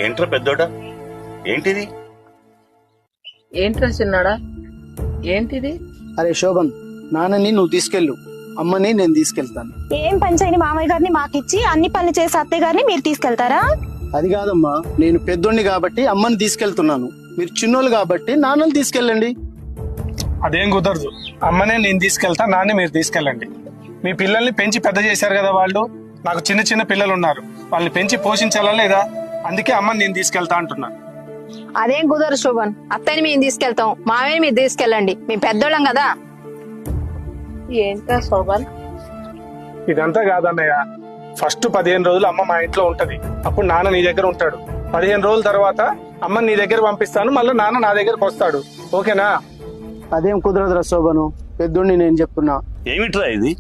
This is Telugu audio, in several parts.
ఏంట్రా పెద్దోడా, ఏంటిది? ఏంట్రా చిన్నాడా, ఏంటిది? అరే శోభన్, నాన్నని నువ్వు తీసుకెళ్ళు, అమ్మని నేను తీసుకెళ్తాను. ఏం పని చేయని మామయ్య గారిని మాకిచ్చి అన్ని పనులు చేసే అత్తయ్య గారిని మీరు తీసుకెళ్తారా? అది కాదమ్మా, నేను పెద్దోడిని కాబట్టి అమ్మని తీసుకెళ్తున్నాను, మీరు చిన్నోళ్ళు కాబట్టి నాన్నని తీసుకెళ్ళండి. అదేం కుదరదు. అమ్మనే నేను తీసుకెళ్తా, నాన్నే మీరు తీసుకెళ్ళండి. మీ పిల్లల్ని పెంచి పెద్ద చేశారు కదా వాళ్ళు. నాకు చిన్న చిన్న పిల్లలు ఉన్నారు, వాళ్ళని పెంచి పోషించాలా లేదా? అందుకే అమ్మని నేను తీసుకెళ్తా అంటున్నా. అదేం కుదరదు శోభన్, అత్తయ్యని మేము తీసుకెళ్తాం, మామయ్యని మీరు తీసుకెళ్ళండి, మేము పెద్దోళ్ళం కదా. ఏంట్రా శోభన్? ఇదంతా కాదన్నయ్య. ఫస్ట్ 15 రోజులు అమ్మ మా ఇంట్లో ఉంటది, అప్పుడు నాన్న నీ దగ్గర ఉంటాడు. 15 రోజుల తర్వాత అమ్మని నీ దగ్గర పంపిస్తాను, మళ్ళీ నాన్న నా దగ్గరకు వస్తాడు. ఓకేనా? అదేం కుదరదురా శోభను, పెద్దోడిని నేను చెప్తున్నా. ఏమిట్రా ఇది?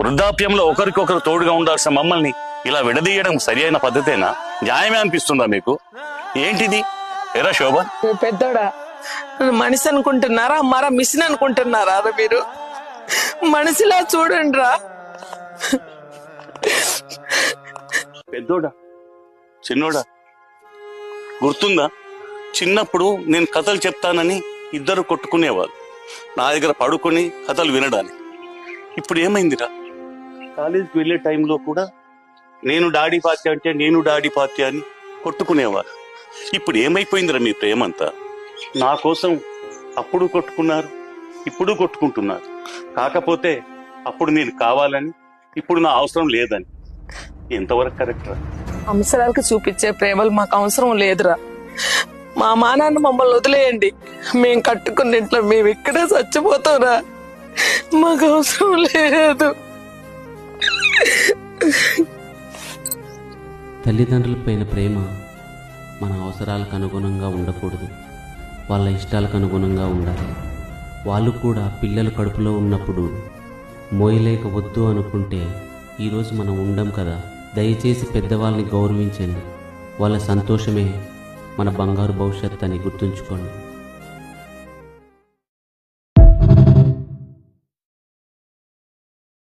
వృద్ధాప్యంలో ఒకరికొకరు తోడుగా ఉండాల్సిన మమ్మల్ని ఇలా విడదీయడం సరి అయిన పద్ధతేనా? న్యాయమే అనిపిస్తుందా మీకు? ఏంటిది? ఎరా శోభ, పెద్దోడా, మనిషి అనుకుంటున్నారా మరా మిషన్ అనుకుంటున్నారా? మీరు మనిషిలా చూడండి రా. పెద్దోడా చిన్నోడా, గుర్తుందా? చిన్నప్పుడు నేను కథలు చెప్తానని ఇద్దరు కొట్టుకునేవారు, నా దగ్గర పడుకొని కథలు వినడానికి. ఇప్పుడు ఏమైందిరా? కాలేజీకి వెళ్ళే టైంలో కూడా నేను డాడీ పార్టీ అంటే నేను డాడీ పార్టీ అని కొట్టుకునేవారు. ఇప్పుడు ఏమైపోయిందిరా మీ ప్రేమంతా? నా కోసం అప్పుడు కొట్టుకున్నారు, ఇప్పుడు కొట్టుకుంటున్నారు. కాకపోతే అప్పుడు నేను కావాలని, ఇప్పుడు నా అవసరం లేదని. ఎంతవరకు కరెక్ట్ రా? అవసరాలకు చూపించే ప్రేమలు మాకు అవసరం లేదురా. మా మానాన్ని మమ్మల్ని వదిలేయండి, మేము కట్టుకున్న ఇంట్లో మేము ఇక్కడే చచ్చిపోతాంరా. మాకు అవసరం లేదు. తల్లిదండ్రులపైన ప్రేమ మన అవసరాలకు అనుగుణంగా ఉండకూడదు, వాళ్ళ ఇష్టాలకు అనుగుణంగా ఉండాలి. వాళ్ళు కూడా పిల్లలు కడుపులో ఉన్నప్పుడు మోయలేక వద్దు అనుకుంటే ఈరోజు మనం ఉండం కదా. దయచేసి పెద్దవాళ్ళని గౌరవించండి, వాళ్ళ సంతోషమే మన బంగారు భవిష్యత్తు అని గుర్తుంచుకోండి.